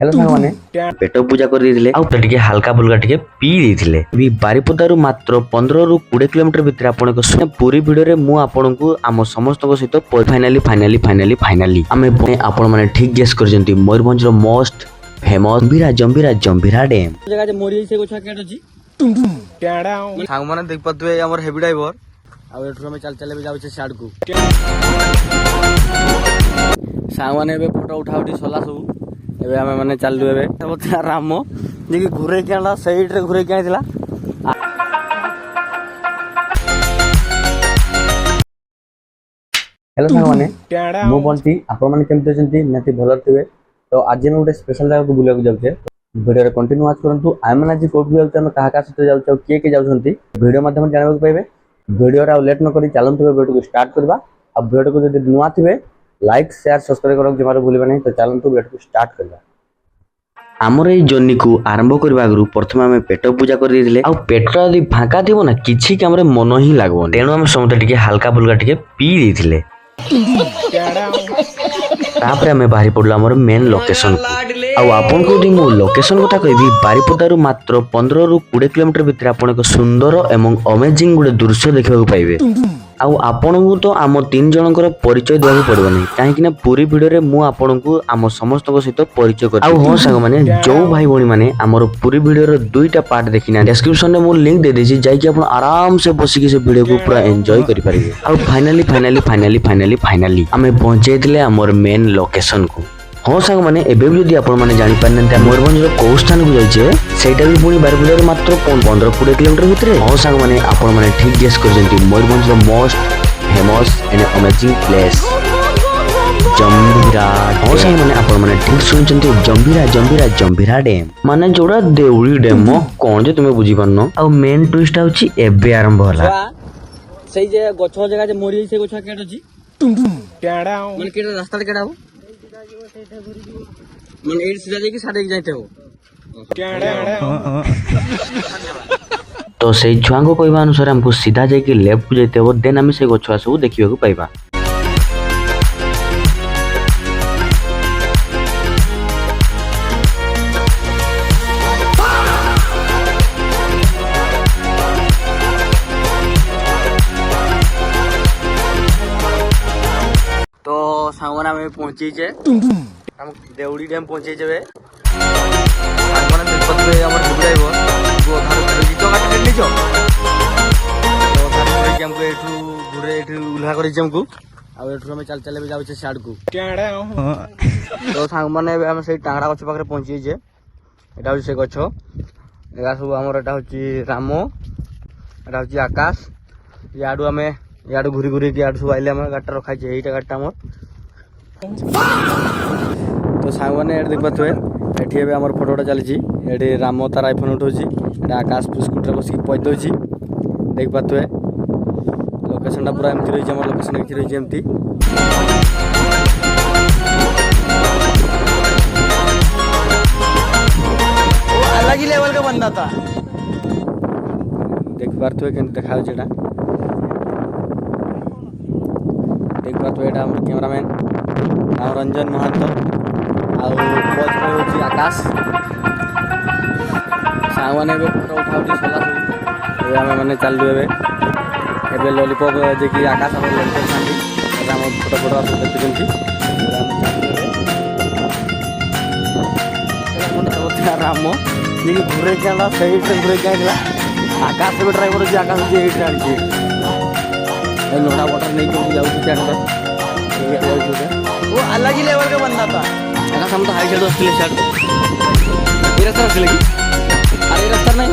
hello साଙ୍ଗमाने पेट पूजा कर देथिले आ टिके हल्का फुल्का टिके पी देथिले भी बारिपदारु मात्र 15 रु 20 किलोमीटर भितर आपन को पूरी वीडियो रे मु आपन को आम समस्त को सहित फाइनली आमे आपन माने ठीक गेस करजंती मयूरभंज रो मोस्ट फेमस जंभीरा डैम जगह जे मोरी से गोछा केट अछि टुम टुम केडा सांग माने देख पतवे हमर हेवी ड्राइवर आ एठु हम चल भी जाउ छे साइड को सांग माने बे फोटो उठाउटी सला सब एबे हमें माने चालू एबे राम जे कि घुरे के आला साइड रे घुरे के आइला हेलो साङमाने मु बंटी आपन माने केमते जंती नती भलो थिबे तो आज हम गोटे स्पेशल जगह को बुलिया को जाउछे वीडियो रे कंटिन्यू वाच करंतु आइ माने जे कोट जाउछे हम कहा का सते जाउछे के जाउछंती वीडियो माध्यम जानबा को पाइबे वीडियो रा लेट न करी चलंतु वीडियो को स्टार्ट करबा अब वीडियो को जदी नुवा थिबे लाइक शेयर सब्सक्राइब करक जमारो भूलिबा नहीं तो चलंतु वीडियो को स्टार्ट करबा आमर ए जर्नी को आरंभ करबा आगु प्रथम आमे पेट पूजा कर दिथिले आ पेटरा यदि फांका थिबो ना किछि के हमरे मन ही लागबो तेनु हम समते टिके हल्का फुल्का टिके पी दिथिले तापरे हमें बाहरी पड़लो हमर मेन लोकेशन को आ आपन को मु लोकेशन कथा कहबी बारिपदारु मात्र 15 रु 20 किलोमीटर भितर आपन को सुंदर एवं अमेजिंग गुडे दृश्य देखबा को पाइबे आउ आपण को तो आम तीन जनकर परिचय देवा पड़ो नहीं कहीं पूरी वीडियो रे मु आपण को आम समस्त सहित परिचय कर हाँ सांग माने जो भाई भौणी माने आमर पूरी वीडियो रे दुईटा पार्ट देखिना डिस्क्रिप्शन में मु लिंक दे देछि जाई कि आपण आराम से बसिक से वीडियो को पूरा एंजॉय करि परिबे आउ फाइनली आमे पहुंचे दिले आमर मेन लोकेशन को हाँ सांग माने एबे भी जदि आपण माने जानि पारनते मयूरभंज रो को स्थान को जाइछे सेटा भी पुनी बारिपदार मात्र 15-20 किलोमीटर भितरे हाँ सांग माने आपण माने ठीक गेस करजंती मयूरभंज रो most famous and amazing place Jambhira हाँ सांग माने आपण माने ठीक सुनचंती जंभीरा डैम माने जोड़ा देउली डैम कोन जे तुमे बुझी पारनो आ मेन ट्विस्ट आउची एबे आरंभ होला सही जे गछ जगह जे मोरी से गोछा केट अछि टुम टुम केडा माने केडा रास्ता केडा हो माने एड सीधा जाके साडे जाइते हो तो से छुआ को कहवा अनुसार हमको सीधा जाके लेफ्ट को जाइते हो देन हम से गछुआ सब देखिबा को पाइबा तो सांगवाना में पहुंची जे हम देउड़ी डैम पहुंचे जेबे सांगवाना में पतवे हमर बुलाइबो वो घर गीत काट ले जो तो घर के हमको एठू घुरे एठू उल्हा करी हमको आ एठू हम चल भी जाउ छे साइड को तो सांगवाने हम से टांगरा गछ पाखरे पहुंची जे एटा हो से गछ एगा सब हमर एटा होची रामो एटा होची आकाश याडू हमें याडू घुरी के याडू सब आइले हम गाटा रखा छे एटा गाटा हमर तो सांगवाने एड देख पाथवे एठी एबे हमर फोटोटा चली छी एठी रामो तार आईफोन उठो छी एटा आकाश स्कूटर बसी पद दो छी देख पाथवे लोकेशनटा पूरा एमती रही हमर लोकेशन एठी रही एमती अलग ही लेवल का बंदा था देख पाथवे केन देखाउ छेटा देख पाथवे एटा हमर कैमरामैन रंजन महंत आउ कोच में होची आकाश सांगवाने बे फोटो उठाउटी सला सब एबे माने चालू एबे लॉलीपॉप जे कि आकाश हमर लॉलीपॉप खांदी एटा हम फोटो आप देखिजंती रामो जे कि घुरे के आला साइड से घुरे के आला आकाश बे ड्राइवर जे आकाश जे एटा आनी ए लोड़ा वाटर नहीं को जाउ छी क्या वो अलग ही लेवल का बंदा था आकाश हम तो हाई खेल असले शर्ट ये रास्ता असले की अरे रास्ता नहीं